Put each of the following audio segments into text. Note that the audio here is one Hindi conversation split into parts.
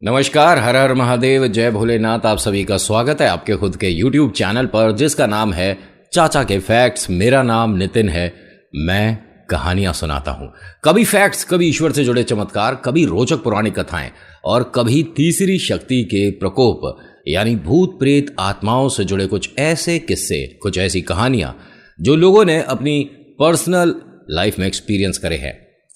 नमस्कार, हर हर महादेव, जय भोलेनाथ। आप सभी का स्वागत है आपके खुद के YouTube चैनल पर जिसका नाम है चाचा के फैक्ट्स। मेरा नाम नितिन है। मैं कहानियां सुनाता हूं, कभी फैक्ट्स, कभी ईश्वर से जुड़े चमत्कार, कभी रोचक पौराणिक कथाएं और कभी तीसरी शक्ति के प्रकोप यानी भूत प्रेत आत्माओं से जुड़े कुछ ऐसे किस्से, कुछ ऐसी कहानियां जो लोगों ने अपनी पर्सनल लाइफ में एक्सपीरियंस करे हैं।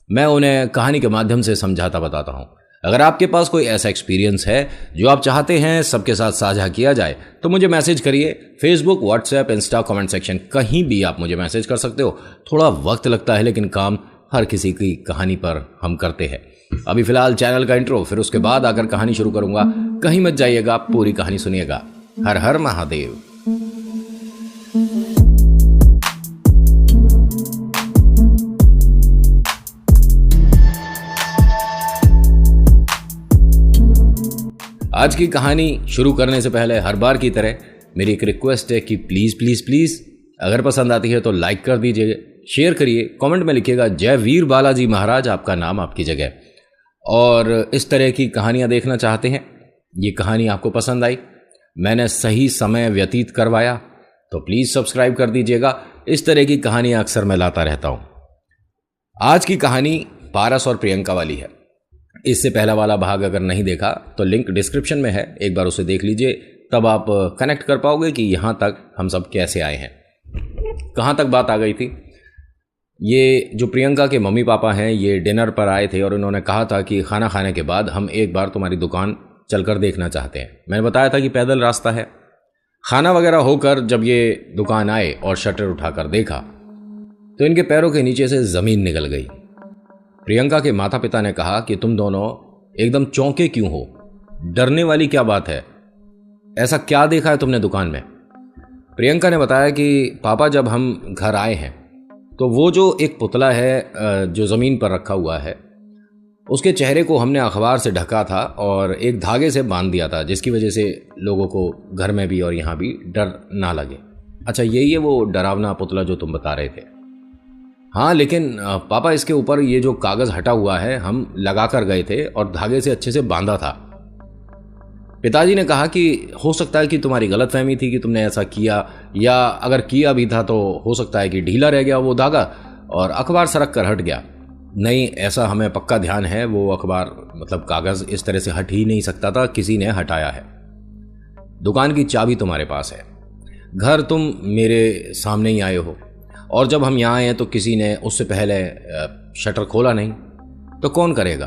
मैं उन्हें कहानी के माध्यम से समझाता बताता हूं। अगर आपके पास कोई ऐसा एक्सपीरियंस है जो आप चाहते हैं सबके साथ साझा किया जाए तो मुझे मैसेज करिए। Facebook, WhatsApp, Insta, comment section, कहीं भी आप मुझे मैसेज कर सकते हो। थोड़ा वक्त लगता है लेकिन काम हर किसी की कहानी पर हम करते हैं। अभी फिलहाल चैनल का इंट्रो, फिर उसके बाद आकर कहानी शुरू करूंगा। कहीं मत जाइएगा, पूरी कहानी सुनिएगा। हर हर महादेव। आज की कहानी शुरू करने से पहले हर बार की तरह मेरी एक रिक्वेस्ट है कि प्लीज़ प्लीज़ प्लीज़ अगर पसंद आती है तो लाइक कर दीजिए, शेयर करिए, कमेंट में लिखिएगा जय वीर बालाजी महाराज, आपका नाम आपकी जगह। और इस तरह की कहानियाँ देखना चाहते हैं, ये कहानी आपको पसंद आई, मैंने सही समय व्यतीत करवाया तो प्लीज़ सब्सक्राइब कर दीजिएगा। इस तरह की कहानियाँ अक्सर मैं लाता रहता हूँ। आज की कहानी पारस और प्रियंका वाली है। इससे पहला वाला भाग अगर नहीं देखा तो लिंक डिस्क्रिप्शन में है, एक बार उसे देख लीजिए, तब आप कनेक्ट कर पाओगे कि यहाँ तक हम सब कैसे आए हैं, कहाँ तक बात आ गई थी। ये जो प्रियंका के मम्मी पापा हैं ये डिनर पर आए थे और इन्होंने कहा था कि खाना खाने के बाद हम एक बार तुम्हारी दुकान चलकर देखना चाहते हैं। मैंने बताया था कि पैदल रास्ता है। खाना वगैरह होकर जब ये दुकान आए और शटर उठाकर देखा तो इनके पैरों के नीचे से ज़मीन निकल गई। प्रियंका के माता पिता ने कहा कि तुम दोनों एकदम चौंके क्यों हो, डरने वाली क्या बात है, ऐसा क्या देखा है तुमने दुकान में। प्रियंका ने बताया कि पापा जब हम घर आए हैं तो वो जो एक पुतला है जो ज़मीन पर रखा हुआ है उसके चेहरे को हमने अखबार से ढका था और एक धागे से बांध दिया था जिसकी वजह से लोगों को घर में भी और यहाँ भी डर ना लगे। अच्छा, यही है वो डरावना पुतला जो तुम बता रहे थे। हाँ, लेकिन पापा इसके ऊपर ये जो कागज़ हटा हुआ है हम लगा कर गए थे और धागे से अच्छे से बांधा था। पिताजी ने कहा कि हो सकता है कि तुम्हारी गलतफहमी थी कि तुमने ऐसा किया, या अगर किया भी था तो हो सकता है कि ढीला रह गया वो धागा और अखबार सरक कर हट गया। नहीं, ऐसा हमें पक्का ध्यान है, वो अखबार मतलब कागज़ इस तरह से हट ही नहीं सकता था, किसी ने हटाया है। दुकान की चाबी तुम्हारे पास है, घर तुम मेरे सामने ही आए हो और जब हम यहाँ आए तो किसी ने उससे पहले शटर खोला नहीं, तो कौन करेगा।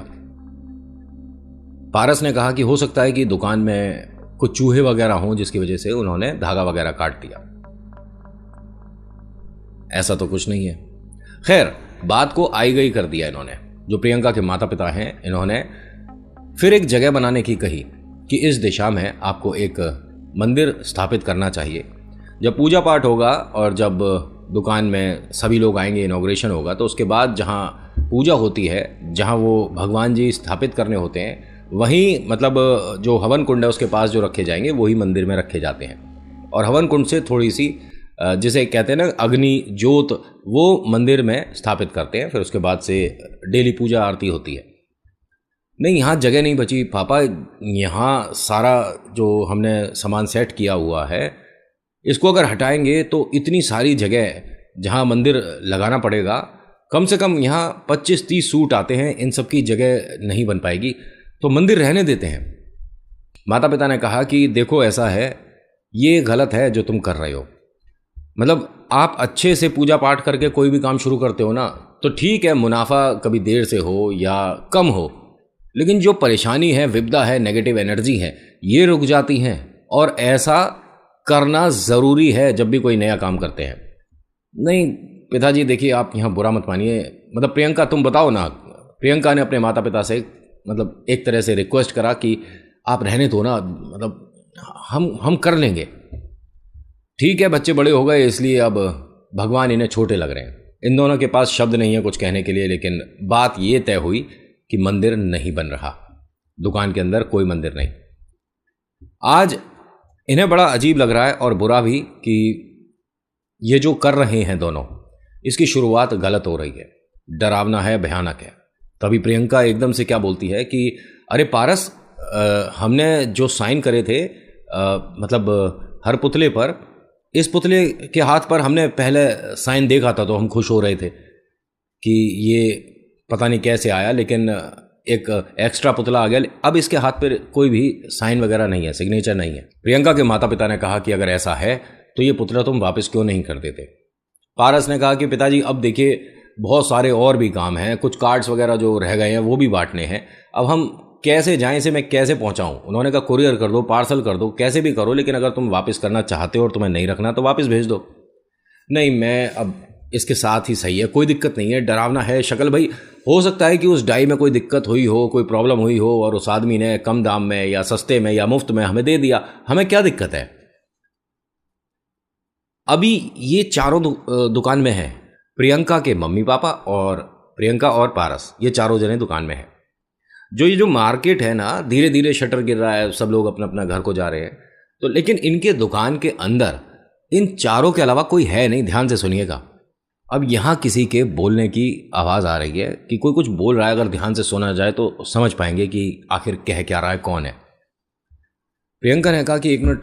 पारस ने कहा कि हो सकता है कि दुकान में कुछ चूहे वगैरह हों जिसकी वजह से उन्होंने धागा वगैरह काट दिया। ऐसा तो कुछ नहीं है। खैर, बात को आई गई कर दिया इन्होंने। जो प्रियंका के माता पिता हैं इन्होंने फिर एक जगह बनाने की कही कि इस दिशा में आपको एक मंदिर स्थापित करना चाहिए। जब पूजा पाठ होगा और जब दुकान में सभी लोग आएंगे, इनॉग्रेशन होगा, तो उसके बाद जहाँ पूजा होती है, जहाँ वो भगवान जी स्थापित करने होते हैं, वहीं मतलब जो हवन कुंड है उसके पास जो रखे जाएंगे वही मंदिर में रखे जाते हैं। और हवन कुंड से थोड़ी सी जिसे कहते हैं ना अग्नि ज्योत, वो मंदिर में स्थापित करते हैं। फिर उसके बाद से डेली पूजा आरती होती है। नहीं, यहाँ जगह नहीं बची पापा, यहाँ सारा जो हमने सामान सेट किया हुआ है इसको अगर हटाएंगे तो इतनी सारी जगह जहाँ मंदिर लगाना पड़ेगा, कम से कम यहाँ 25-30 सूट आते हैं, इन सब की जगह नहीं बन पाएगी, तो मंदिर रहने देते हैं। माता पिता ने कहा कि देखो ऐसा है, ये गलत है जो तुम कर रहे हो। मतलब आप अच्छे से पूजा पाठ करके कोई भी काम शुरू करते हो ना तो ठीक है, मुनाफा कभी देर से हो या कम हो, लेकिन जो परेशानी है, विपदा है, नेगेटिव एनर्जी है, ये रुक जाती हैं। और ऐसा करना ज़रूरी है जब भी कोई नया काम करते हैं। नहीं पिताजी, देखिए आप यहाँ बुरा मत मानिए, मतलब प्रियंका तुम बताओ ना। प्रियंका ने अपने माता पिता से मतलब एक तरह से रिक्वेस्ट करा कि आप रहने दो ना, मतलब हम कर लेंगे। ठीक है, बच्चे बड़े हो गए इसलिए अब भगवान इन्हें छोटे लग रहे हैं। इन दोनों के पास शब्द नहीं है कुछ कहने के लिए, लेकिन बात ये तय हुई कि मंदिर नहीं बन रहा, दुकान के अंदर कोई मंदिर नहीं। आज इन्हें बड़ा अजीब लग रहा है और बुरा भी कि ये जो कर रहे हैं दोनों, इसकी शुरुआत गलत हो रही है, डरावना है, भयानक है। तभी प्रियंका एकदम से क्या बोलती है कि अरे पारस, हमने जो साइन करे थे मतलब हर पुतले पर, इस पुतले के हाथ पर हमने पहले साइन देखा था तो हम खुश हो रहे थे कि ये पता नहीं कैसे आया, लेकिन एक एक्स्ट्रा पुतला आ गया। अब इसके हाथ पर कोई भी साइन वगैरह नहीं है, सिग्नेचर नहीं है। प्रियंका के माता पिता ने कहा कि अगर ऐसा है तो ये पुतला तुम वापस क्यों नहीं कर देते। पारस ने कहा कि पिताजी अब देखिए बहुत सारे और भी काम हैं, कुछ कार्ड्स वगैरह जो रह गए हैं वो भी बांटने हैं, अब हम कैसे जाएं, इसे मैं कैसे पहुंचाऊं। उन्होंने कहा कुरियर कर दो, पार्सल कर दो, कैसे भी करो, लेकिन अगर तुम वापस करना चाहते हो और तुम्हें नहीं रखना तो वापस भेज दो। नहीं, मैं अब इसके साथ ही सही है, कोई दिक्कत नहीं है। डरावना है शक्ल भाई, हो सकता है कि उस डाई में कोई दिक्कत हुई हो, कोई प्रॉब्लम हुई हो और उस आदमी ने कम दाम में या सस्ते में या मुफ्त में हमें दे दिया, हमें क्या दिक्कत है। अभी ये चारों दुकान में हैं, प्रियंका के मम्मी पापा और प्रियंका और पारस, ये चारों जने दुकान में हैं। जो ये जो मार्केट है ना, धीरे धीरे शटर गिर रहा है, सब लोग अपना अपना घर को जा रहे हैं, तो लेकिन इनके दुकान के अंदर इन चारों के अलावा कोई है नहीं। ध्यान से सुनिएगा। अब यहाँ किसी के बोलने की आवाज़ आ रही है कि कोई कुछ बोल रहा है, अगर ध्यान से सुना जाए तो समझ पाएंगे कि आखिर कह क्या रहा है, कौन है। प्रियंका ने कहा कि एक मिनट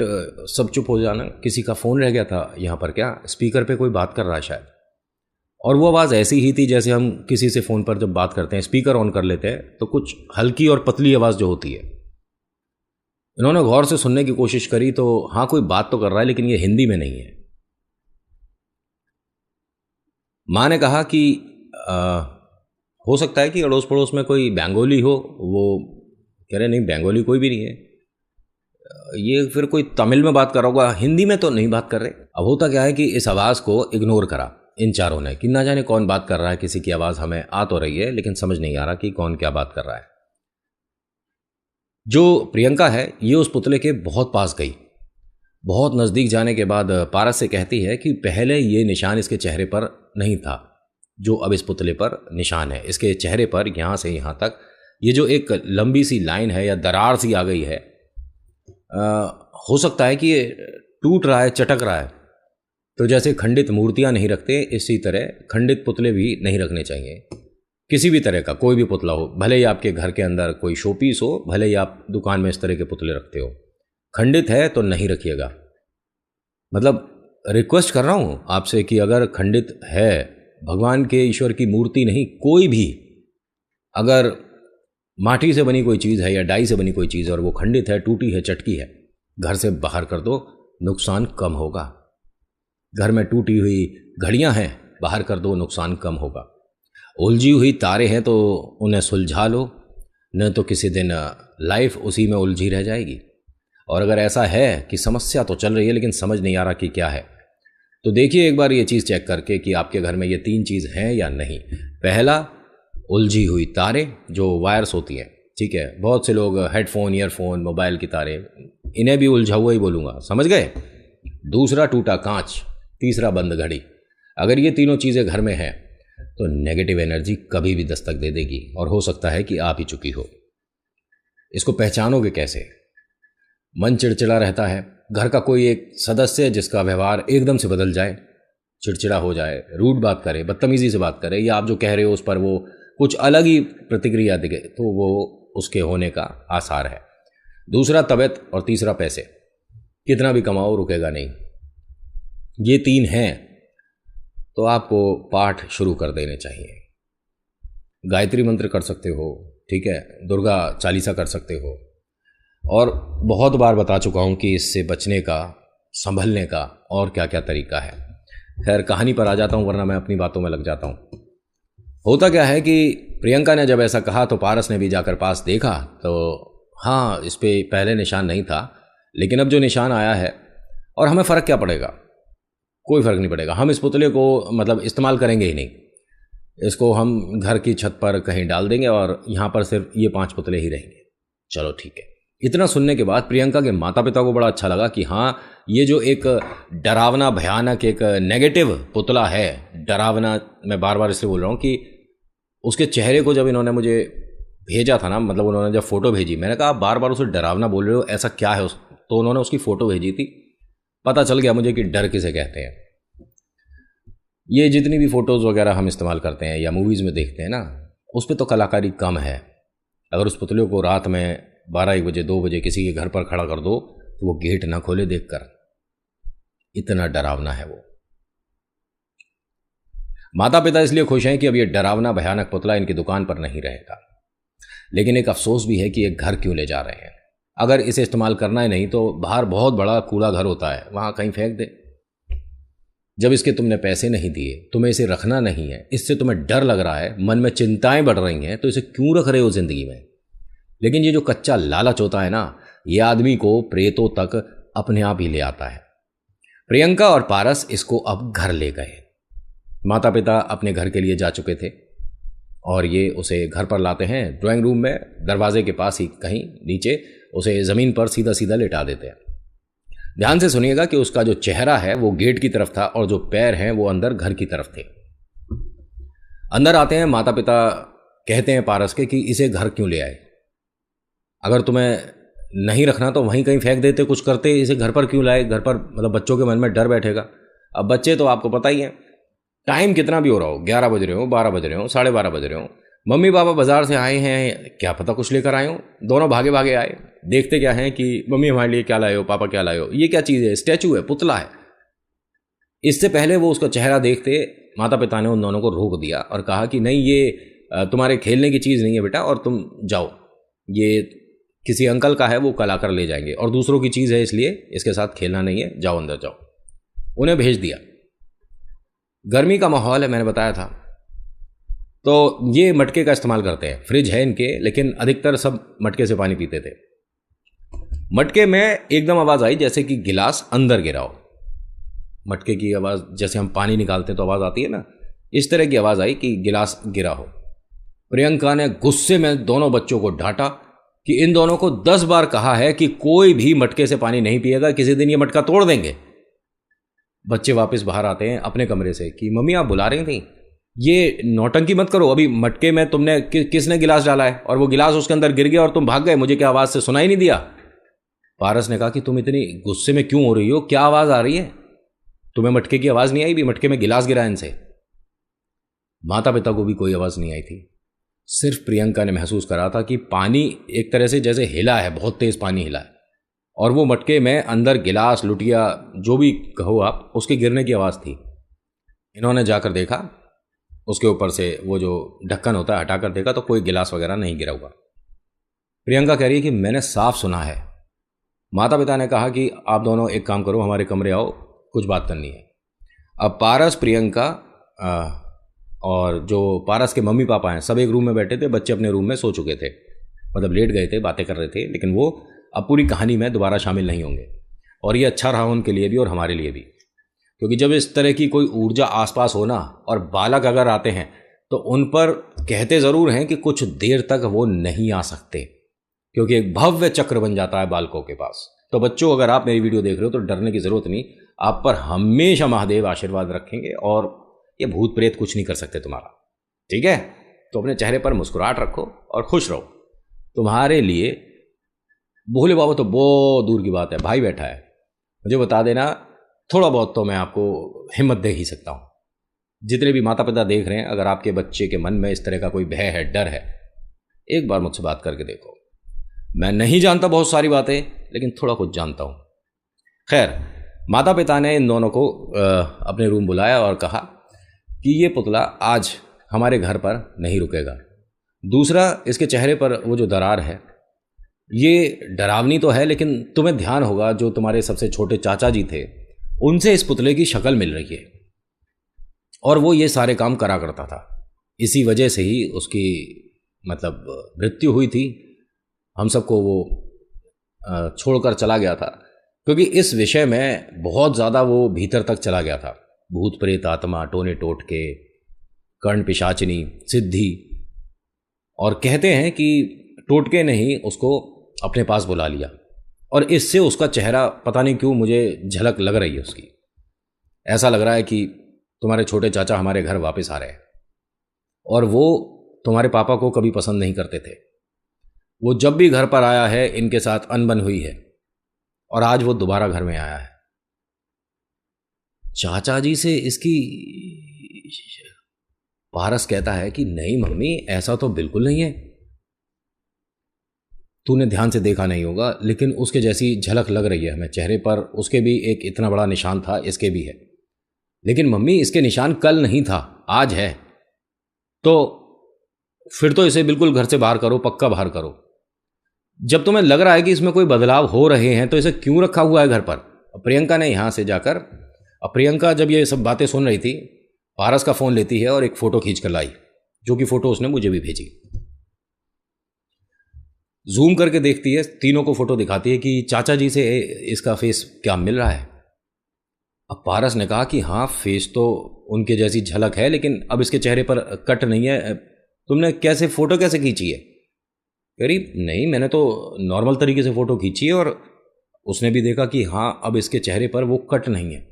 सब चुप हो जाना, किसी का फ़ोन रह गया था यहाँ पर, क्या स्पीकर पे कोई बात कर रहा है शायद। और वो आवाज़ ऐसी ही थी जैसे हम किसी से फ़ोन पर जब बात करते हैं, स्पीकर ऑन कर लेते हैं तो कुछ हल्की और पतली आवाज़ जो होती है। इन्होंने गौर से सुनने की कोशिश करी तो हाँ, कोई बात तो कर रहा है, लेकिन ये हिंदी में नहीं है। माँ ने कहा कि हो सकता है कि अड़ोस पड़ोस में कोई बंगाली हो। वो कह रहे नहीं, बंगाली कोई भी नहीं है, ये फिर कोई तमिल में बात कर रहा होगा, हिंदी में तो नहीं बात कर रहे। अब होता क्या है कि इस आवाज़ को इग्नोर करा इन चारों ने कि ना जाने कौन बात कर रहा है, किसी की आवाज़ हमें आ तो रही है लेकिन समझ नहीं आ रहा कि कौन क्या बात कर रहा है। जो प्रियंका है ये उस पुतले के बहुत पास गई। बहुत नज़दीक जाने के बाद पारस से कहती है कि पहले ये निशान इसके चेहरे पर नहीं था जो अब इस पुतले पर निशान है। इसके चेहरे पर यहाँ से यहाँ तक ये जो एक लंबी सी लाइन है या दरार सी आ गई है, हो सकता है कि ये टूट रहा है, चटक रहा है। तो जैसे खंडित मूर्तियाँ नहीं रखते, इसी तरह खंडित पुतले भी नहीं रखने चाहिए। किसी भी तरह का कोई भी पुतला हो, भले ही आपके घर के अंदर कोई शोपीस हो, भले ही आप दुकान में इस तरह के पुतले रखते हो, खंडित है तो नहीं रखिएगा। मतलब रिक्वेस्ट कर रहा हूँ आपसे कि अगर खंडित है, भगवान के ईश्वर की मूर्ति नहीं, कोई भी अगर माटी से बनी कोई चीज़ है या डाई से बनी कोई चीज़ और वो खंडित है, टूटी है, चटकी है, घर से बाहर कर दो, नुकसान कम होगा। घर में टूटी हुई घड़ियां हैं, बाहर कर दो, नुकसान कम होगा। उलझी हुई तारे हैं तो उन्हें सुलझा लो, न तो किसी दिन लाइफ उसी में उलझी रह जाएगी। और अगर ऐसा है कि समस्या तो चल रही है लेकिन समझ नहीं आ रहा कि क्या है, तो देखिए एक बार ये चीज़ चेक करके कि आपके घर में ये 3 चीज़ हैं या नहीं। पहला, उलझी हुई तारे जो वायर्स होती हैं, ठीक है, बहुत से लोग हेडफोन, ईयरफोन, मोबाइल की तारे, इन्हें भी उलझा हुआ ही बोलूँगा, समझ गए। दूसरा, टूटा कांच। तीसरा, बंद घड़ी। अगर ये तीनों चीज़ें घर में हैं तो नेगेटिव एनर्जी कभी भी दस्तक दे देगी और हो सकता है कि आप ही चुकी हो। इसको पहचानोगे कैसे? मन चिड़चिड़ा रहता है, घर का कोई एक सदस्य जिसका व्यवहार एकदम से बदल जाए, चिड़चिड़ा हो जाए, रूड बात करे, बदतमीजी से बात करे, या आप जो कह रहे हो उस पर वो कुछ अलग ही प्रतिक्रिया दिखे, तो वो उसके होने का आसार है। दूसरा, तबीयत, और तीसरा, पैसे। कितना भी कमाओ रुकेगा नहीं। ये 3 हैं तो आपको पाठ शुरू कर देने चाहिए। गायत्री मंत्र कर सकते हो, ठीक है, दुर्गा चालीसा कर सकते हो, और बहुत बार बता चुका हूँ कि इससे बचने का, संभलने का और क्या क्या तरीका है। खैर कहानी पर आ जाता हूँ वरना मैं अपनी बातों में लग जाता हूँ। होता क्या है कि प्रियंका ने जब ऐसा कहा तो पारस ने भी जाकर पास देखा तो हाँ, इस पे पहले निशान नहीं था, लेकिन अब जो निशान आया है, और हमें फ़र्क क्या पड़ेगा, कोई फ़र्क नहीं पड़ेगा। हम इस पुतले को मतलब इस्तेमाल करेंगे ही नहीं, इसको हम घर की छत पर कहीं डाल देंगे और यहाँ पर सिर्फ ये 5 पुतले ही रहेंगे। चलो ठीक है। इतना सुनने के बाद प्रियंका के माता पिता को बड़ा अच्छा लगा कि हाँ, ये जो एक डरावना, भयानक, एक नेगेटिव पुतला है, डरावना, मैं बार बार इसलिए बोल रहा हूँ कि उसके चेहरे को जब इन्होंने मुझे भेजा था ना, मतलब उन्होंने जब फ़ोटो भेजी, मैंने कहा आप बार बार उसे डरावना बोल रहे हो, ऐसा क्या है तो उन्होंने उसकी फ़ोटो भेजी थी। पता चल गया मुझे कि डर किसे कहते हैं। ये जितनी भी फ़ोटोज़ वगैरह हम इस्तेमाल करते हैं या मूवीज़ में देखते हैं ना, उस पर तो कलाकारी कम है। अगर उस पुतले को रात में 12-1 बजे 2 बजे किसी के घर पर खड़ा कर दो तो वो गेट ना खोले देखकर, इतना डरावना है वो। माता पिता इसलिए खुश हैं कि अब ये डरावना भयानक पुतला इनकी दुकान पर नहीं रहेगा, लेकिन एक अफसोस भी है कि एक घर क्यों ले जा रहे हैं। अगर इसे इस्तेमाल करना ही नहीं तो बाहर बहुत बड़ा कूड़ा घर होता है, वहां कहीं फेंक दे। जब इसके तुमने पैसे नहीं दिए, तुम्हें इसे रखना नहीं है, इससे तुम्हें डर लग रहा है, मन में चिंताएं बढ़ रही हैं, तो इसे क्यों रख रहे हो जिंदगी में। लेकिन ये जो कच्चा लालच होता है ना, ये आदमी को प्रेतों तक अपने आप ही ले आता है। प्रियंका और पारस इसको अब घर ले गए। माता पिता अपने घर के लिए जा चुके थे और ये उसे घर पर लाते हैं। ड्राइंग रूम में दरवाजे के पास ही कहीं नीचे उसे ज़मीन पर सीधा सीधा लेटा देते हैं। ध्यान से सुनिएगा कि उसका जो चेहरा है वो गेट की तरफ था और जो पैर हैं वो अंदर घर की तरफ थे। अंदर आते हैं माता पिता, कहते हैं पारस के कि इसे घर क्यों ले आए, अगर तुम्हें नहीं रखना तो वहीं कहीं फेंक देते, कुछ करते, इसे घर पर क्यों लाए। घर पर मतलब बच्चों के मन में डर बैठेगा। अब बच्चे तो आपको पता ही है, टाइम कितना भी हो रहा हो, 11 बज रहे हो, 12 बज रहे हो, 12:30 बज रहे हो, मम्मी पापा बाजार से आए हैं, क्या पता कुछ लेकर आए हो, दोनों भागे भागे आए, देखते क्या हैं कि मम्मी हमारे लिए क्या लाए हो, पापा क्या लाए हो, ये क्या चीज़ है, स्टैचू है, पुतला है। इससे पहले वो उसका चेहरा देखते माता पिता ने उन दोनों को रोक दिया और कहा कि नहीं, ये तुम्हारे खेलने की चीज़ नहीं है बेटा, और तुम जाओ, ये किसी अंकल का है, वो कल आकर ले जाएंगे, और दूसरों की चीज़ है इसलिए इसके साथ खेलना नहीं है, जाओ अंदर जाओ। उन्हें भेज दिया। गर्मी का माहौल है, मैंने बताया था, तो ये मटके का इस्तेमाल करते हैं। फ्रिज है इनके, लेकिन अधिकतर सब मटके से पानी पीते थे। मटके में एकदम आवाज़ आई जैसे कि गिलास अंदर गिरा हो। मटके की आवाज़, जैसे हम पानी निकालते हैं तो आवाज़ आती है ना, इस तरह की आवाज़ आई कि गिलास गिरा हो। प्रियंका ने गुस्से में दोनों बच्चों को डांटा कि इन दोनों को 10 बार कहा है कि कोई भी मटके से पानी नहीं पिएगा, किसी दिन ये मटका तोड़ देंगे। बच्चे वापस बाहर आते हैं अपने कमरे से कि मम्मी आप बुला रही थी, ये नौटंकी मत करो, अभी मटके में तुमने किसने गिलास डाला है, और वो गिलास उसके अंदर गिर गया और तुम भाग गए, मुझे क्या आवाज़ से सुनाई नहीं दिया। पारस ने कहा कि तुम इतनी गुस्से में क्यों हो रही हो, क्या आवाज़ आ रही है, तुम्हें मटके की आवाज़ नहीं आई भी, मटके में गिलास गिरा इनसे। माता पिता को भी कोई आवाज़ नहीं आई थी, सिर्फ प्रियंका ने महसूस करा था कि पानी एक तरह से जैसे हिला है, बहुत तेज़ पानी हिला है, और वो मटके में अंदर गिलास, लुटिया, जो भी कहो आप, उसके गिरने की आवाज़ थी। इन्होंने जाकर देखा, उसके ऊपर से वो जो ढक्कन होता है हटाकर देखा तो कोई गिलास वगैरह नहीं गिरा हुआ। प्रियंका कह रही है कि मैंने साफ सुना है। माता पिता ने कहा कि आप दोनों एक काम करो, हमारे कमरे आओ, कुछ बात करनी है। अब पारस, प्रियंका और जो पारस के मम्मी पापा हैं सब एक रूम में बैठे थे, बच्चे अपने रूम में सो चुके थे, मतलब लेट गए थे, बातें कर रहे थे, लेकिन वो अब पूरी कहानी में दोबारा शामिल नहीं होंगे। और ये अच्छा रहा उनके लिए भी और हमारे लिए भी, क्योंकि जब इस तरह की कोई ऊर्जा आसपास हो ना, और बालक अगर आते हैं तो उन पर कहते ज़रूर हैं कि कुछ देर तक वो नहीं आ सकते, क्योंकि एक भव्य चक्र बन जाता है बालकों के पास। तो बच्चों, अगर आप मेरी वीडियो देख रहे हो तो डरने की ज़रूरत नहीं, आप पर हमेशा महादेव आशीर्वाद रखेंगे और ये भूत प्रेत कुछ नहीं कर सकते तुम्हारा, ठीक है। तो अपने चेहरे पर मुस्कुराहट रखो और खुश रहो। तुम्हारे लिए भोले बाबा तो बहुत दूर की बात है, भाई बैठा है, मुझे बता देना, थोड़ा बहुत तो मैं आपको हिम्मत दे ही सकता हूँ। जितने भी माता पिता देख रहे हैं, अगर आपके बच्चे के मन में इस तरह का कोई भय है, डर है, एक बार मुझसे बात करके देखो। मैं नहीं जानता बहुत सारी बातें, लेकिन थोड़ा कुछ जानता हूँ। खैर, माता पिता ने इन दोनों को अपने रूम बुलाया और कहा कि ये पुतला आज हमारे घर पर नहीं रुकेगा। दूसरा, इसके चेहरे पर वो जो दरार है, ये डरावनी तो है, लेकिन तुम्हें ध्यान होगा जो तुम्हारे सबसे छोटे चाचा जी थे, उनसे इस पुतले की शक्ल मिल रही है, और वो ये सारे काम करा करता था। इसी वजह से ही उसकी मतलब मृत्यु हुई थी। हम सबको वो छोड़कर चला गया था, क्योंकि इस विषय में बहुत ज़्यादा वो भीतर तक चला गया था। भूत प्रेत, आत्मा, टोने टोटके, कर्ण पिशाचिनी, सिद्धि, और कहते हैं कि टोटके ने ही उसको अपने पास बुला लिया, और इससे उसका चेहरा, पता नहीं क्यों मुझे झलक लग रही है उसकी, ऐसा लग रहा है कि तुम्हारे छोटे चाचा हमारे घर वापस आ रहे हैं, और वो तुम्हारे पापा को कभी पसंद नहीं करते थे। वो जब भी घर पर आया है इनके साथ अनबन हुई है, और आज वो दोबारा घर में आया है। चाचा जी से इसकी, पारस कहता है कि नहीं मम्मी, ऐसा तो बिल्कुल नहीं है। तूने ध्यान से देखा नहीं होगा, लेकिन उसके जैसी झलक लग रही है हमें चेहरे पर। उसके भी एक इतना बड़ा निशान था, इसके भी है। लेकिन मम्मी, इसके निशान कल नहीं था, आज है। तो फिर तो इसे बिल्कुल घर से बाहर करो, पक्का बाहर करो। जब तुम्हें लग रहा है कि इसमें कोई बदलाव हो रहे हैं तो इसे क्यों रखा हुआ है घर पर? प्रियंका ने यहां से जाकर, प्रियंका जब ये सब बातें सुन रही थी, पारस का फ़ोन लेती है और एक फ़ोटो खींच कर लाई, जो कि फ़ोटो उसने मुझे भी भेजी। जूम करके देखती है, तीनों को फ़ोटो दिखाती है कि चाचा जी से इसका फेस क्या मिल रहा है। अब पारस ने कहा कि हाँ, फेस तो उनके जैसी झलक है, लेकिन अब इसके चेहरे पर कट नहीं है। तुमने कैसे फ़ोटो कैसे खींची है? कह रही नहीं, मैंने तो नॉर्मल तरीके से फ़ोटो खींची है। और उसने भी देखा कि हाँ, अब इसके चेहरे पर वो कट नहीं है।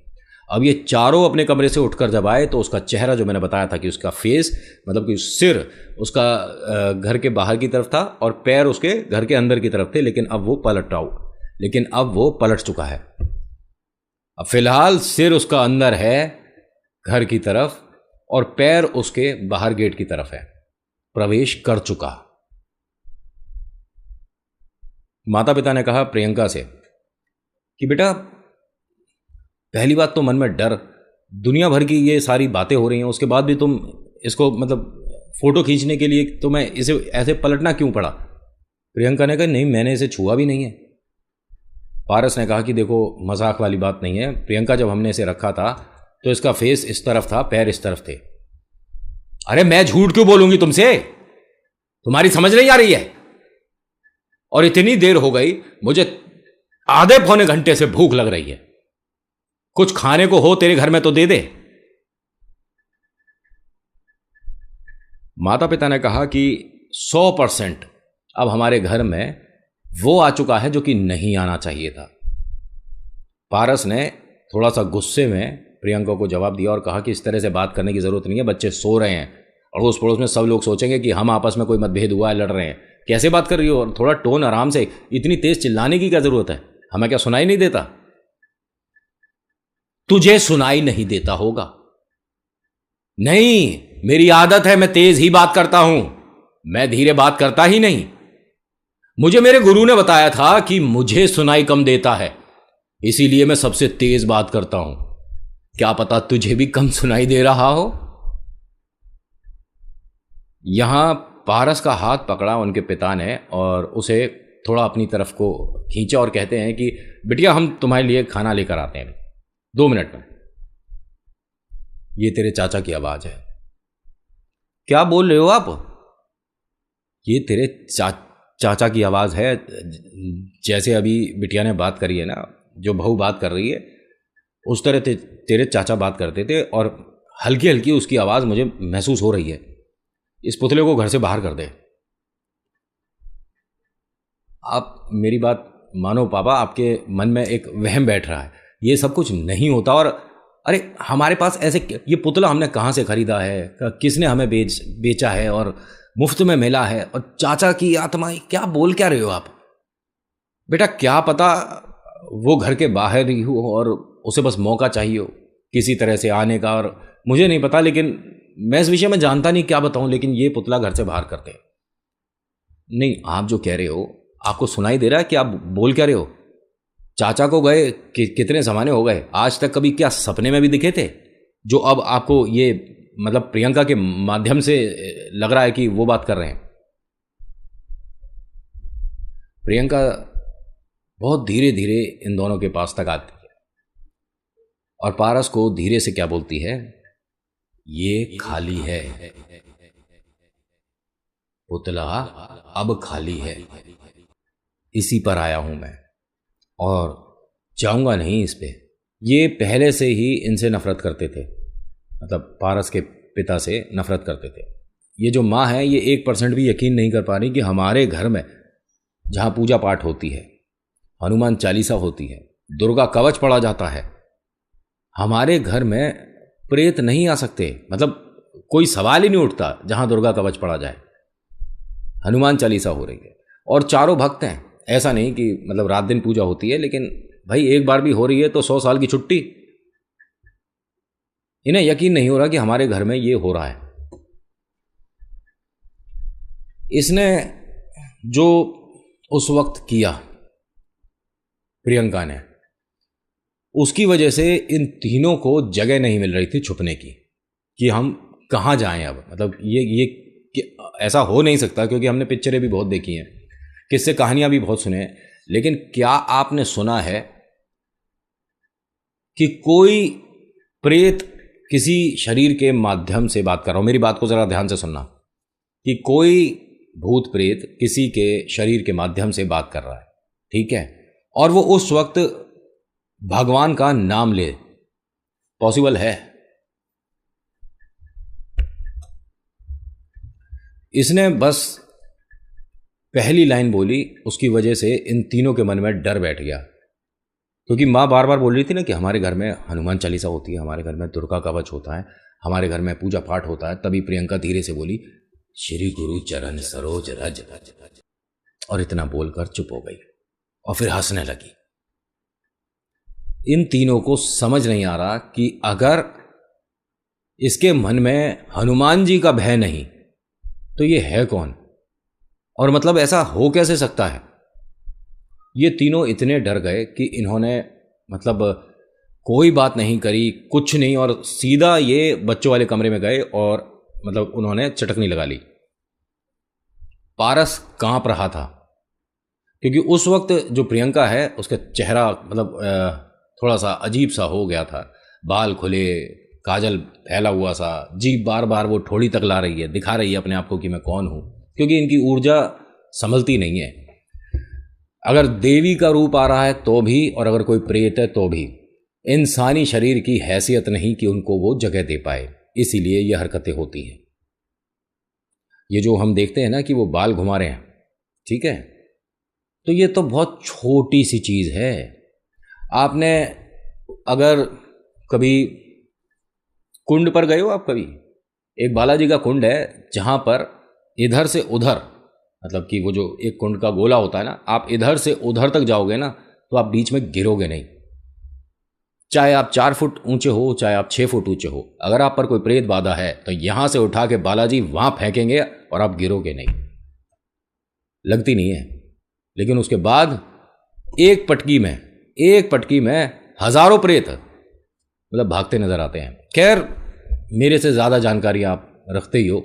अब ये चारों अपने कमरे से उठकर जब आए तो उसका चेहरा, जो मैंने बताया था कि उसका फेस, मतलब कि सिर उसका घर के बाहर की तरफ था और पैर उसके घर के अंदर की तरफ थे, लेकिन अब वो पलट चुका है। अब फिलहाल सिर उसका अंदर है घर की तरफ और पैर उसके बाहर गेट की तरफ है, प्रवेश कर चुका। माता पिता ने कहा प्रियंका से कि बेटा, पहली बात तो मन में डर, दुनिया भर की ये सारी बातें हो रही हैं, उसके बाद भी तुम इसको, मतलब फोटो खींचने के लिए तुम्हें इसे ऐसे पलटना क्यों पड़ा? प्रियंका ने कहा नहीं, मैंने इसे छुआ भी नहीं है। पारस ने कहा कि देखो, मजाक वाली बात नहीं है प्रियंका, जब हमने इसे रखा था तो इसका फेस इस तरफ था, पैर इस तरफ थे। अरे मैं झूठ क्यों बोलूंगी तुमसे? तुम्हारी समझ नहीं आ रही है? और इतनी देर हो गई, मुझे आधे पौने घंटे से भूख लग रही है, कुछ खाने को हो तेरे घर में तो दे दे। माता पिता ने कहा कि 100% अब हमारे घर में वो आ चुका है जो कि नहीं आना चाहिए था। पारस ने थोड़ा सा गुस्से में प्रियंका को जवाब दिया और कहा कि इस तरह से बात करने की जरूरत नहीं है, बच्चे सो रहे हैं और उस पड़ोस में सब लोग सोचेंगे कि हम आपस में कोई मतभेद हुआ है, लड़ रहे हैं। कैसे बात कर रही हो? और थोड़ा टोन आराम से, इतनी तेज चिल्लाने की क्या जरूरत है? हमें क्या सुनाई नहीं देता? तुझे सुनाई नहीं देता होगा। नहीं, मेरी आदत है, मैं तेज ही बात करता हूं, मैं धीरे बात करता ही नहीं। मुझे मेरे गुरु ने बताया था कि मुझे सुनाई कम देता है, इसीलिए मैं सबसे तेज बात करता हूं। क्या पता तुझे भी कम सुनाई दे रहा हो। यहां पारस का हाथ पकड़ा उनके पिता ने और उसे थोड़ा अपनी तरफ को खींचा और कहते हैं कि बिटिया, हम तुम्हारे लिए खाना लेकर आते हैं 2 मिनट में। ये तेरे चाचा की आवाज है। क्या बोल रहे हो आप? ये तेरे चाचा की आवाज है, जैसे अभी बिटिया ने बात करी है ना, जो बहू बात कर रही है, उस तरह तेरे चाचा बात करते थे और हल्की हल्की उसकी आवाज मुझे महसूस हो रही है। इस पुतले को घर से बाहर कर दे। आप मेरी बात मानो पापा, आपके मन में एक वहम बैठ रहा है, ये सब कुछ नहीं होता। और अरे हमारे पास ऐसे, ये पुतला हमने कहाँ से खरीदा है, किसने हमें बेचा है और मुफ्त में मिला है? और चाचा की आत्मा, क्या बोल क्या रहे हो आप? बेटा क्या पता वो घर के बाहर ही हो और उसे बस मौका चाहिए हो किसी तरह से आने का, और मुझे नहीं पता, लेकिन मैं इस विषय में जानता नहीं, क्या बताऊं, लेकिन ये पुतला घर से बाहर करते हैं। नहीं, आप जो कह रहे हो, आपको सुनाई दे रहा है कि आप बोल क्या रहे हो? चाचा को गए कितने ज़माने हो गए, आज तक कभी क्या सपने में भी दिखे थे जो अब आपको ये, मतलब प्रियंका के माध्यम से लग रहा है कि वो बात कर रहे हैं? प्रियंका बहुत धीरे धीरे इन दोनों के पास तक आती है और पारस को धीरे से क्या बोलती है, ये खाली है पुतला, अब खाली है, इसी पर आया हूं मैं और जाऊंगा नहीं इस पे। ये पहले से ही इनसे नफरत करते थे, मतलब पारस के पिता से नफरत करते थे। ये जो माँ है, ये 1% भी यकीन नहीं कर पा रही कि हमारे घर में जहाँ पूजा पाठ होती है, हनुमान चालीसा होती है, दुर्गा कवच पढ़ा जाता है, हमारे घर में प्रेत नहीं आ सकते। मतलब कोई सवाल ही नहीं उठता जहाँ दुर्गा कवच पढ़ा जाए। हनुमान चालीसा हो रही है और चारों भक्त हैं, ऐसा नहीं कि मतलब रात दिन पूजा होती है, लेकिन भाई एक बार भी हो रही है तो 100 साल की छुट्टी। इन्हें यकीन नहीं हो रहा कि हमारे घर में ये हो रहा है। इसने जो उस वक्त किया प्रियंका ने, उसकी वजह से इन तीनों को जगह नहीं मिल रही थी छुपने की कि हम कहाँ जाएं अब। मतलब ऐसा हो नहीं सकता, क्योंकि हमने पिक्चरें भी बहुत देखी हैं, किस्से कहानियां भी बहुत सुने हैं, लेकिन क्या आपने सुना है कि कोई प्रेत किसी शरीर के माध्यम से बात कर रहा हूं, मेरी बात को जरा ध्यान से सुनना, कि कोई भूत प्रेत किसी के शरीर के माध्यम से बात कर रहा है, ठीक है, और वो उस वक्त भगवान का नाम ले? पॉसिबल है? इसने बस पहली लाइन बोली, उसकी वजह से इन तीनों के मन में डर बैठ गया, क्योंकि माँ बार बार बोल रही थी ना कि हमारे घर में हनुमान चालीसा होती है, हमारे घर में दुर्गा कवच होता है, हमारे घर में पूजा पाठ होता है। तभी प्रियंका धीरे से बोली, श्री गुरु चरण सरोज रज रज, और इतना बोलकर चुप हो गई और फिर हंसने लगी। इन तीनों को समझ नहीं आ रहा कि अगर इसके मन में हनुमान जी का भय नहीं तो ये है कौन, और मतलब ऐसा हो कैसे सकता है। ये तीनों इतने डर गए कि इन्होंने मतलब कोई बात नहीं करी, कुछ नहीं, और सीधा ये बच्चों वाले कमरे में गए और मतलब उन्होंने चटकनी लगा ली। पारस कांप रहा था, क्योंकि उस वक्त जो प्रियंका है उसका चेहरा मतलब थोड़ा सा अजीब सा हो गया था, बाल खुले, काजल फैला हुआ सा, जीभ बार बार वो ठोड़ी तक ला रही है, दिखा रही है अपने आप को कि मैं कौन हूं, क्योंकि इनकी ऊर्जा संभलती नहीं है। अगर देवी का रूप आ रहा है तो भी, और अगर कोई प्रेत है तो भी, इंसानी शरीर की हैसियत नहीं कि उनको वो जगह दे पाए, इसीलिए ये हरकतें होती हैं। ये जो हम देखते हैं ना कि वो बाल घुमा रहे हैं, ठीक है, तो ये तो बहुत छोटी सी चीज़ है। आपने अगर कभी कुंड पर गए हो, आप कभी, एक बालाजी का कुंड है जहाँ पर इधर से उधर, मतलब कि वो जो एक कुंड का गोला होता है ना, आप इधर से उधर तक जाओगे ना तो आप बीच में गिरोगे नहीं, चाहे आप 4 फुट ऊंचे हो, चाहे आप 6 फुट ऊंचे हो। अगर आप पर कोई प्रेत बाधा है तो यहां से उठा के बालाजी वहां फेंकेंगे और आप गिरोगे नहीं, लगती नहीं है। लेकिन उसके बाद एक पटकी में हजारों प्रेत मतलब भागते नजर आते हैं। खैर, मेरे से ज़्यादा जानकारी आप रखते ही हो,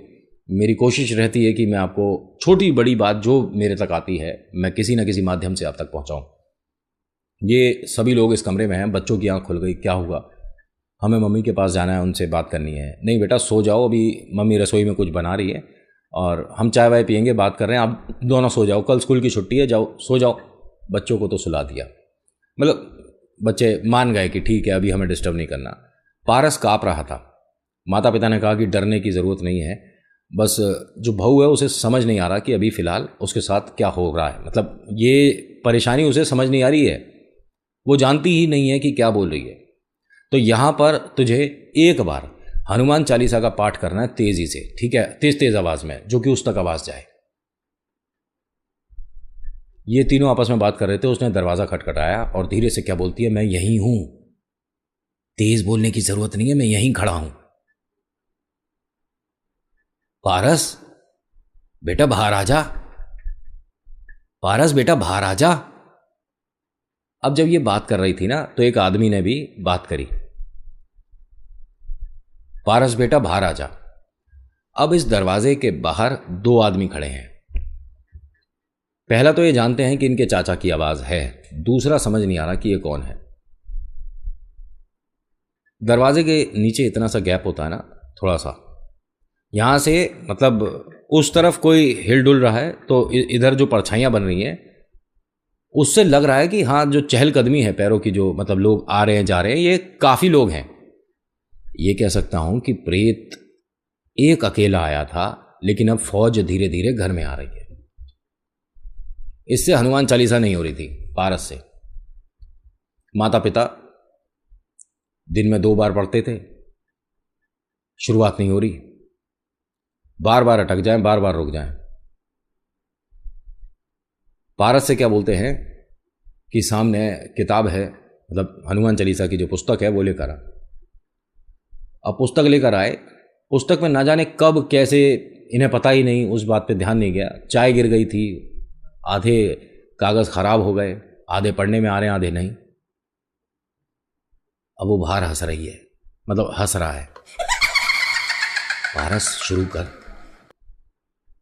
मेरी कोशिश रहती है कि मैं आपको छोटी बड़ी बात जो मेरे तक आती है मैं किसी न किसी माध्यम से आप तक पहुंचाऊं। ये सभी लोग इस कमरे में हैं, बच्चों की आंख खुल गई, क्या हुआ, हमें मम्मी के पास जाना है, उनसे बात करनी है। नहीं बेटा सो जाओ, अभी मम्मी रसोई में कुछ बना रही है और हम चाय वाय पियेंगे, बात कर रहे हैं, आप दोनों सो जाओ, कल स्कूल की छुट्टी है, जाओ सो जाओ। बच्चों को तो सुला दिया, मतलब बच्चे मान गए कि ठीक है अभी हमें डिस्टर्ब नहीं करना। पारस काँप रहा था। माता पिता ने कहा कि डरने की ज़रूरत नहीं है, बस जो बहू है उसे समझ नहीं आ रहा कि अभी फ़िलहाल उसके साथ क्या हो रहा है, मतलब ये परेशानी उसे समझ नहीं आ रही है, वो जानती ही नहीं है कि क्या बोल रही है। तो यहाँ पर तुझे एक बार हनुमान चालीसा का पाठ करना है तेज़ी से, ठीक है, तेज़ तेज़ आवाज़ में, जो कि उस तक आवाज़ जाए। ये तीनों आपस में बात कर रहे थे, उसने दरवाज़ा खटखटाया और धीरे से क्या बोलती है, मैं यहीं हूं, तेज बोलने की जरूरत नहीं है, मैं यहीं खड़ा हूं। पारस बेटा बाहर आ जा, पारस बेटा बाहर आ जा। अब जब ये बात कर रही थी ना तो एक आदमी ने भी बात करी, पारस बेटा बाहर आ जा। अब इस दरवाजे के बाहर 2 आदमी खड़े हैं। पहला तो ये जानते हैं कि इनके चाचा की आवाज है, दूसरा समझ नहीं आ रहा कि ये कौन है। दरवाजे के नीचे इतना सा गैप होता है ना, थोड़ा सा, यहां से मतलब उस तरफ कोई हिल डुल रहा है तो इधर जो परछाइयां बन रही हैं उससे लग रहा है कि हाँ जो चहलकदमी है पैरों की, जो मतलब लोग आ रहे हैं जा रहे हैं, ये काफी लोग हैं। ये कह सकता हूं कि प्रेत एक अकेला आया था, लेकिन अब फौज धीरे धीरे घर में आ रही है। इससे हनुमान चालीसा नहीं हो रही थी पारस से। माता पिता दिन में 2 बार पढ़ते थे, शुरुआत नहीं हो रही, बार बार अटक जाएं, बार बार रुक जाएं। पारस से क्या बोलते हैं कि सामने किताब है, मतलब हनुमान चालीसा की जो पुस्तक है वो लेकर आ। अब पुस्तक लेकर आए, पुस्तक में ना जाने कब कैसे, इन्हें पता ही नहीं, उस बात पे ध्यान नहीं गया, चाय गिर गई थी, आधे कागज़ खराब हो गए, आधे पढ़ने में आ रहे हैं आधे नहीं। अब वो बाहर हंस रही है, मतलब हंस रहा है। पारस शुरू कर,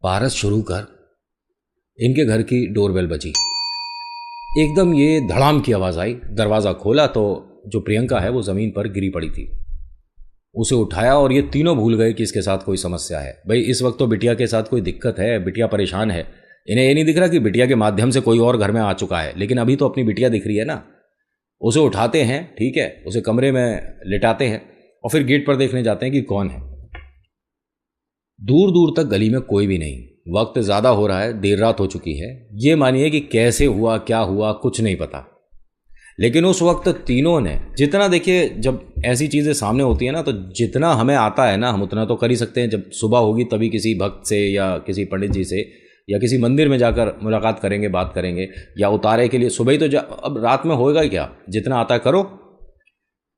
पारस शुरू कर। इनके घर की डोरबेल बजी। एकदम ये धड़ाम की आवाज़ आई। दरवाज़ा खोला तो जो प्रियंका है वो ज़मीन पर गिरी पड़ी थी। उसे उठाया और ये तीनों भूल गए कि इसके साथ कोई समस्या है। भाई इस वक्त तो बिटिया के साथ कोई दिक्कत है, बिटिया परेशान है। इन्हें ये नहीं दिख रहा कि बिटिया के माध्यम से कोई और घर में आ चुका है, लेकिन अभी तो अपनी बिटिया दिख रही है ना। उसे उठाते हैं, ठीक है, उसे कमरे में लिटाते हैं और फिर गेट पर देखने जाते हैं कि कौन है। दूर दूर तक गली में कोई भी नहीं। वक्त ज़्यादा हो रहा है, देर रात हो चुकी है। ये मानिए कि कैसे हुआ क्या हुआ कुछ नहीं पता, लेकिन उस वक्त तीनों ने जितना, देखिए जब ऐसी चीज़ें सामने होती है ना तो जितना हमें आता है ना हम उतना तो कर ही सकते हैं। जब सुबह होगी तभी किसी भक्त से या किसी पंडित जी से या किसी मंदिर में जाकर मुलाकात करेंगे, बात करेंगे, या उतारे के लिए सुबह ही तो अब रात में होएगा क्या, जितना आता है करो।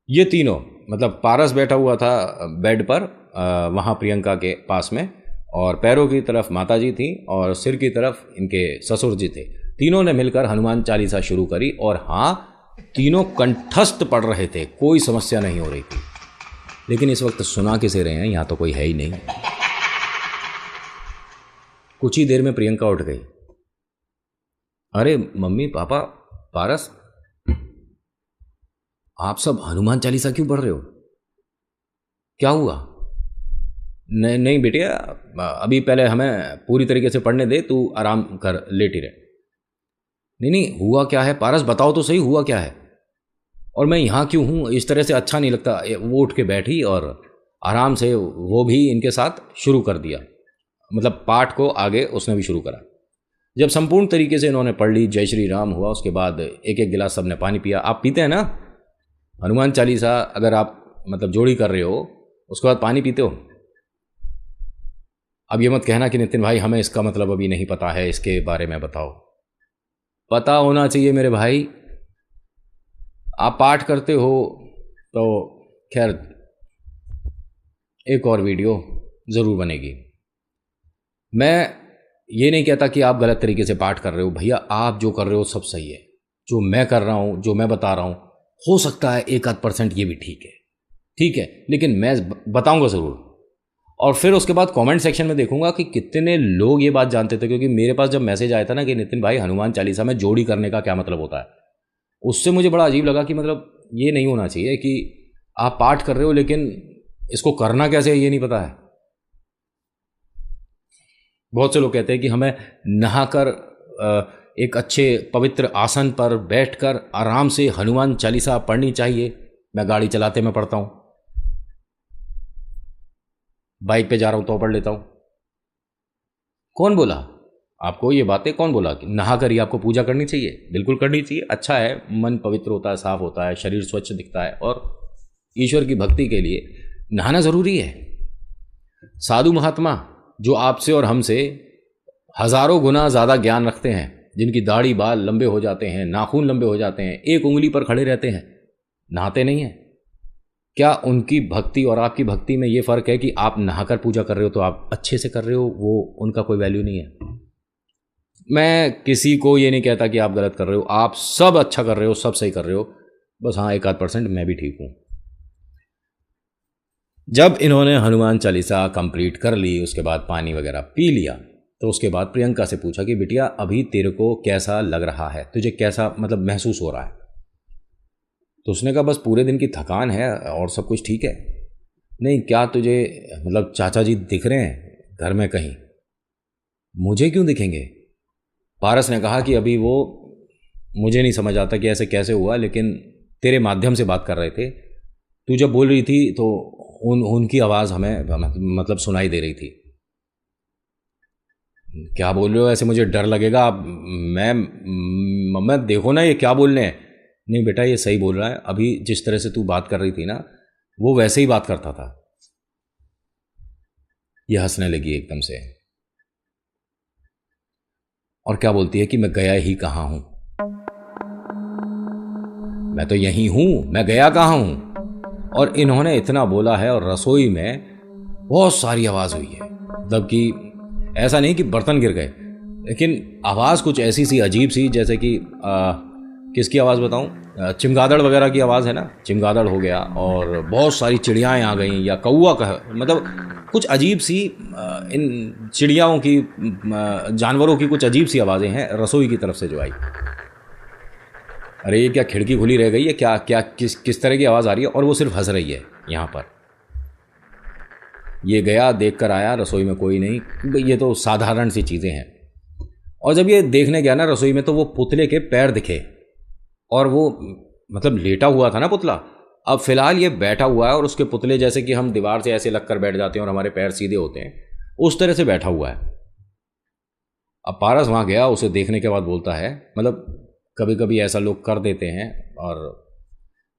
ये तीनों, मतलब पारस बैठा हुआ था बेड पर वहाँ प्रियंका के पास में, और पैरों की तरफ माता जी थी और सिर की तरफ इनके ससुर जी थे। तीनों ने मिलकर हनुमान चालीसा शुरू करी और हाँ, तीनों कंठस्थ पढ़ रहे थे, कोई समस्या नहीं हो रही थी। लेकिन इस वक्त सुना किसे रहे हैं, यहाँ तो कोई है ही नहीं। कुछ ही देर में प्रियंका उठ गई। अरे मम्मी पापा, पारस, आप सब हनुमान चालीसा क्यों पढ़ रहे हो? क्या हुआ? नहीं नहीं बेटिया, अभी पहले हमें पूरी तरीके से पढ़ने दे, तू आराम कर, लेटी रहे। नहीं नहीं, हुआ क्या है पारस, बताओ तो सही, हुआ क्या है? और मैं यहाँ क्यों हूँ? इस तरह से अच्छा नहीं लगता। वो उठ के बैठी और आराम से वो भी इनके साथ शुरू कर दिया, मतलब पाठ को आगे उसने भी शुरू करा। जब संपूर्ण तरीके से इन्होंने पढ़ ली, जय श्री राम हुआ, उसके बाद एक एक गिलास सबने पानी पिया। आप पीते हैं ना हनुमान चालीसा, अगर आप मतलब जोड़ी कर रहे हो उसके बाद पानी पीते हो? अब ये मत कहना कि नितिन भाई हमें इसका मतलब अभी नहीं पता है, इसके बारे में बताओ। पता होना चाहिए मेरे भाई। आप पाठ करते हो तो खैर एक और वीडियो ज़रूर बनेगी। मैं ये नहीं कहता कि आप गलत तरीके से पाठ कर रहे हो। भैया आप जो कर रहे हो सब सही है, जो मैं कर रहा हूँ, जो मैं बता रहा हूँ, हो सकता है 1-8% ये भी ठीक है, लेकिन मैं बताऊँगा ज़रूर। और फिर उसके बाद कमेंट सेक्शन में देखूंगा कि कितने लोग ये बात जानते थे, क्योंकि मेरे पास जब मैसेज आया था ना कि नितिन भाई हनुमान चालीसा में जोड़ी करने का क्या मतलब होता है, उससे मुझे बड़ा अजीब लगा कि मतलब ये नहीं होना चाहिए कि आप पाठ कर रहे हो लेकिन इसको करना कैसे है ये नहीं पता है। बहुत से लोग कहते हैं कि हमें नहाकर एक अच्छे पवित्र आसन पर बैठकर आराम से हनुमान चालीसा पढ़नी चाहिए। मैं गाड़ी चलाते में पढ़ता हूँ, बाइक पे जा रहा हूं तो पढ़ लेता हूं। कौन बोला आपको ये बातें? कौन बोला कि नहाकर ही आपको पूजा करनी चाहिए? बिल्कुल करनी चाहिए, अच्छा है, मन पवित्र होता है, साफ होता है, शरीर स्वच्छ दिखता है, और ईश्वर की भक्ति के लिए नहाना जरूरी है। साधु महात्मा जो आपसे और हमसे हजारों गुना ज़्यादा ज्ञान रखते हैं, जिनकी दाढ़ी बाल लंबे हो जाते हैं, नाखून लंबे हो जाते हैं, एक उंगली पर खड़े रहते हैं, नहाते नहीं हैं। क्या उनकी भक्ति और आपकी भक्ति में ये फ़र्क है कि आप नहाकर पूजा कर रहे हो तो आप अच्छे से कर रहे हो, वो उनका कोई वैल्यू नहीं है। मैं किसी को ये नहीं कहता कि आप गलत कर रहे हो, आप सब अच्छा कर रहे हो, सब सही कर रहे हो, बस हाँ 1-8% मैं भी ठीक हूँ। जब इन्होंने हनुमान चालीसा कंप्लीट कर ली, उसके बाद पानी वगैरह पी लिया, तो उसके बाद प्रियंका से पूछा कि बिटिया अभी तेरे को कैसा लग रहा है, तुझे कैसा मतलब महसूस हो रहा है? तो उसने कहा बस पूरे दिन की थकान है और सब कुछ ठीक है। नहीं, क्या तुझे मतलब चाचा जी दिख रहे हैं घर में कहीं? मुझे क्यों दिखेंगे? पारस ने कहा कि अभी वो मुझे नहीं समझ आता कि ऐसे कैसे हुआ, लेकिन तेरे माध्यम से बात कर रहे थे। तू जब बोल रही थी तो उनकी आवाज़ हमें मतलब सुनाई दे रही थी। क्या बोल रहे हो? ऐसे मुझे डर लगेगा। मैं देखो ना ये क्या बोल रहे हैं। नहीं बेटा ये सही बोल रहा है, अभी जिस तरह से तू बात कर रही थी ना वो वैसे ही बात करता था। ये हंसने लगी एकदम से और क्या बोलती है कि मैं गया ही कहाँ हूं, मैं तो यहीं हूं, मैं गया कहाँ हूं। और इन्होंने इतना बोला है और रसोई में बहुत सारी आवाज हुई है, मतलब कि ऐसा नहीं कि बर्तन गिर गए, लेकिन आवाज़ कुछ ऐसी सी अजीब सी, जैसे कि किसकी आवाज़ बताऊं, चिमगादड़ वगैरह की आवाज़ है ना, चिमगादड़ हो गया, और बहुत सारी चिड़ियाएँ आ गई, या कौवा का, मतलब कुछ अजीब सी इन चिड़ियाओं की, जानवरों की कुछ अजीब सी आवाज़ें हैं रसोई की तरफ से जो आई। अरे ये क्या खिड़की खुली रह गई है क्या, क्या किस तरह की आवाज़ आ रही है, और वो सिर्फ हंस रही है यहाँ पर। ये गया, देख कर आया, रसोई में कोई नहीं, ये तो साधारण सी चीज़ें हैं। और जब ये देखने गया ना रसोई में, तो वो पुतले के पैर दिखे, और वो मतलब लेटा हुआ था ना पुतला, अब फिलहाल ये बैठा हुआ है, और उसके पुतले जैसे कि हम दीवार से ऐसे लगकर बैठ जाते हैं और हमारे पैर सीधे होते हैं, उस तरह से बैठा हुआ है। अब पारस वहाँ गया, उसे देखने के बाद बोलता है, मतलब कभी कभी ऐसा लोग कर देते हैं, और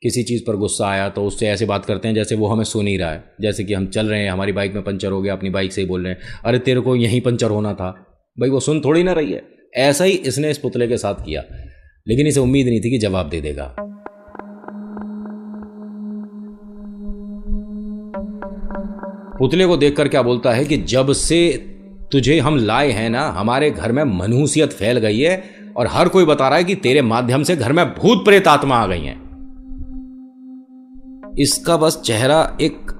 किसी चीज़ पर गुस्सा आया तो उससे ऐसे बात करते हैं जैसे वो हमें सुन ही रहा है। जैसे कि हम चल रहे हैं, हमारी बाइक में पंचर हो गया, अपनी बाइक से ही बोल रहे हैं, अरे तेरे को यहीं पंचर होना था, भाई वो सुन थोड़ी ना रही है। ऐसा ही इसने इस पुतले के साथ किया, लेकिन इसे उम्मीद नहीं थी कि जवाब दे देगा। पुतले को देखकर क्या बोलता है कि जब से तुझे हम लाए हैं ना, हमारे घर में मनहूसियत फैल गई है, और हर कोई बता रहा है कि तेरे माध्यम से घर में भूत प्रेत आत्मा आ गई हैं। इसका बस चेहरा एक,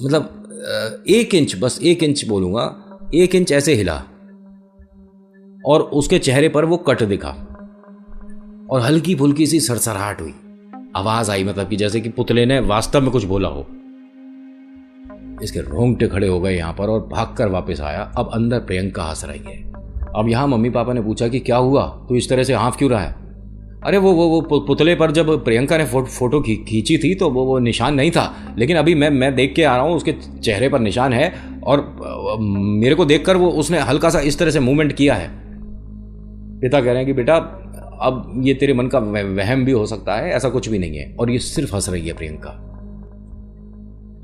मतलब 1 इंच, बस 1 इंच बोलूंगा, 1 इंच ऐसे हिला, और उसके चेहरे पर वो कट दिखा, और हल्की फुल्की सी सरसराहट हुई, आवाज आई, मतलब कि जैसे कि पुतले ने वास्तव में कुछ बोला हो। इसके रोंगटे खड़े हो गए यहां पर, और भागकर वापस आया। अब अंदर प्रियंका हंस रही है। अब यहां मम्मी पापा ने पूछा कि क्या हुआ, तू इस तरह से हाँफ क्यों रहा है? अरे वो पुतले पर जब प्रियंका ने फोटो खींची थी तो वो निशान नहीं था, लेकिन अभी मैं देख के आ रहा हूँ, उसके चेहरे पर निशान है, और मेरे को देखकर वो उसने हल्का सा इस तरह से मूवमेंट किया है। पिता कह रहे हैं कि बेटा अब ये तेरे मन का वहम भी हो सकता है, ऐसा कुछ भी नहीं है। और ये सिर्फ हंस रही है प्रियंका।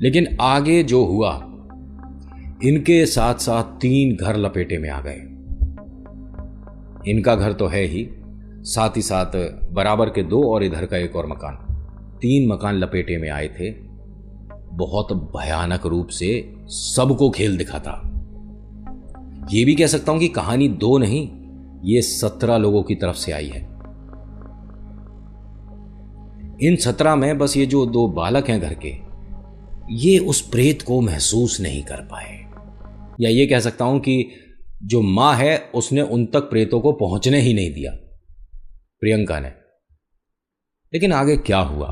लेकिन आगे जो हुआ, इनके साथ साथ 3 घर लपेटे में आ गए। इनका घर तो है ही, साथ ही साथ बराबर के 2 और इधर का एक और मकान, 3 मकान लपेटे में आए थे। बहुत भयानक रूप से सबको खेल दिखा था। यह भी कह सकता हूं कि कहानी 2 नहीं, ये 17 लोगों की तरफ से आई है। इन 17 में बस ये जो 2 बालक हैं घर के, ये उस प्रेत को महसूस नहीं कर पाए, या ये कह सकता हूं कि जो मां है उसने उन तक प्रेतों को पहुंचने ही नहीं दिया, प्रियंका ने। लेकिन आगे क्या हुआ,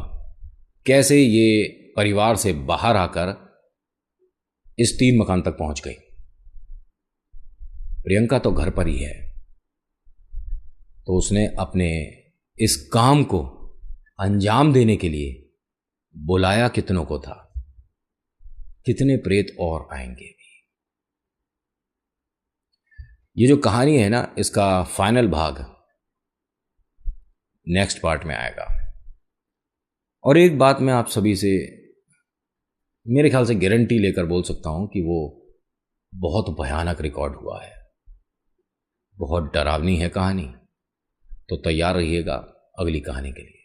कैसे ये परिवार से बाहर आकर इस 3 मकान तक पहुंच गई? प्रियंका तो घर पर ही है, तो उसने अपने इस काम को अंजाम देने के लिए बुलाया कितनों को था, कितने प्रेत और आएंगे भी। ये जो कहानी है ना, इसका फाइनल भाग नेक्स्ट पार्ट में आएगा। और एक बात मैं आप सभी से मेरे ख्याल से गारंटी लेकर बोल सकता हूं कि वो बहुत भयानक रिकॉर्ड हुआ है, बहुत डरावनी है कहानी। तो तैयार रहिएगा अगली कहानी के लिए।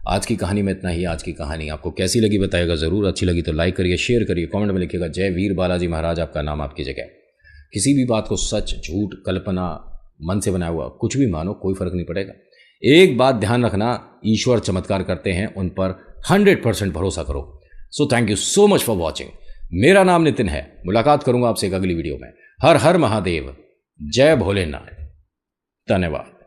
आज की कहानी में इतना ही। आज की कहानी आपको कैसी लगी बताइएगा ज़रूर। अच्छी लगी तो लाइक करिए, शेयर करिए, कमेंट में लिखिएगा जय वीर बालाजी महाराज, आपका नाम आपकी जगह। किसी भी बात को सच, झूठ, कल्पना, मन से बनाया हुआ कुछ भी मानो, कोई फर्क नहीं पड़ेगा। एक बात ध्यान रखना, ईश्वर चमत्कार करते हैं, उन पर 100% भरोसा करो। So thank you so much for watching. मेरा नाम नितिन है। मुलाकात करूंगा आपसे एक अगली वीडियो में। हर हर महादेव, जय भोलेनाथ, धन्यवाद।